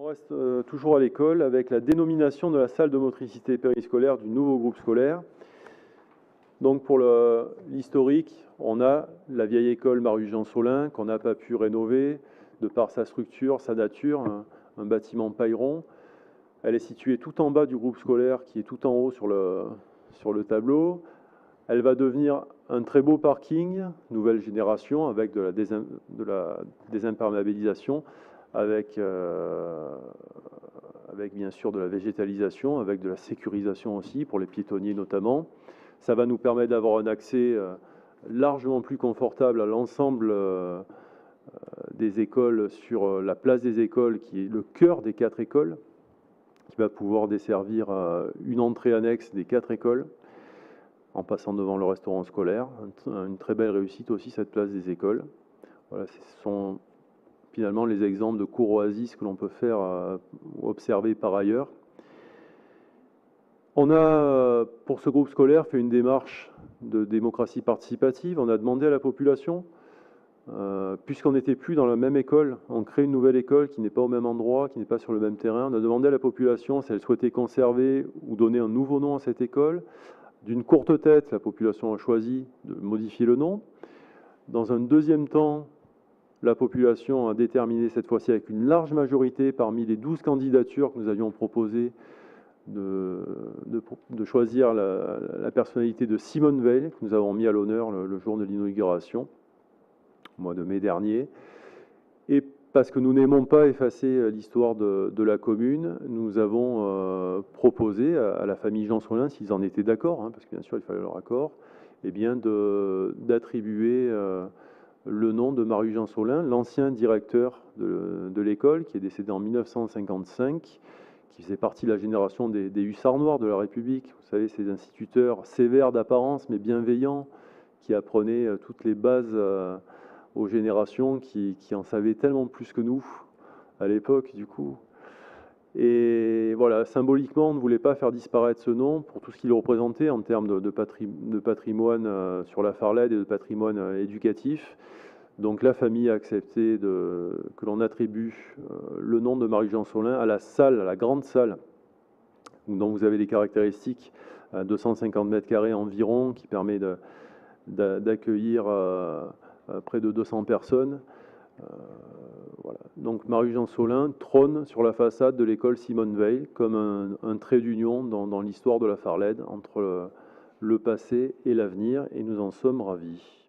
On reste toujours à l'école avec la dénomination de la salle de motricité périscolaire du nouveau groupe scolaire. Donc pour l'historique, on a la vieille école Marius-Jean Solin qu'on n'a pas pu rénover de par sa structure, sa nature, un bâtiment pailleron. Elle est située tout en bas du groupe scolaire qui est tout en haut sur le tableau. Elle va devenir un très beau parking, nouvelle génération, avec de la désimperméabilisation, avec bien sûr de la végétalisation, avec de la sécurisation aussi, pour les piétonniers notamment. Ça va nous permettre d'avoir un accès largement plus confortable à l'ensemble des écoles sur la place des écoles, qui est le cœur des 4 écoles, qui va pouvoir desservir une entrée annexe des 4 écoles, en passant devant le restaurant scolaire. Une très belle réussite aussi, cette place des écoles. Voilà, ce sont finalement les exemples de cours oasis que l'on peut faire observer par ailleurs. On a, pour ce groupe scolaire, fait une démarche de démocratie participative. On a demandé à la population, puisqu'on n'était plus dans la même école, on crée une nouvelle école qui n'est pas au même endroit, qui n'est pas sur le même terrain. On a demandé à la population si elle souhaitait conserver ou donner un nouveau nom à cette école. D'une courte tête, la population a choisi de modifier le nom. Dans un deuxième temps, la population a déterminé cette fois-ci avec une large majorité parmi les 12 candidatures que nous avions proposées de choisir la personnalité de Simone Veil, que nous avons mis à l'honneur le jour de l'inauguration, au mois de mai dernier. Et parce que nous n'aimons pas effacer l'histoire de la commune, nous avons proposé à la famille Jean Solin, s'ils en étaient d'accord, parce que bien sûr il fallait leur accord, eh bien d'attribuer le nom de Marius-Jean Solin, l'ancien directeur de l'école, qui est décédé en 1955, qui faisait partie de la génération des hussards noirs de la République. Vous savez, ces instituteurs sévères d'apparence, mais bienveillants, qui apprenaient toutes les bases aux générations qui en savaient tellement plus que nous, à l'époque, du coup. Et voilà, symboliquement, on ne voulait pas faire disparaître ce nom pour tout ce qu'il représentait en termes de patrimoine sur la Farlède et de patrimoine éducatif. Donc la famille a accepté que l'on attribue le nom de Marius-Jean Solin à la salle, à la grande salle, dont vous avez les caractéristiques, 250 mètres carrés environ, qui permet d'accueillir près de 200 personnes. Voilà. Donc Marius-Jean Solin trône sur la façade de l'école Simone Veil comme un trait d'union dans l'histoire de la Farlède entre le passé et l'avenir, et nous en sommes ravis.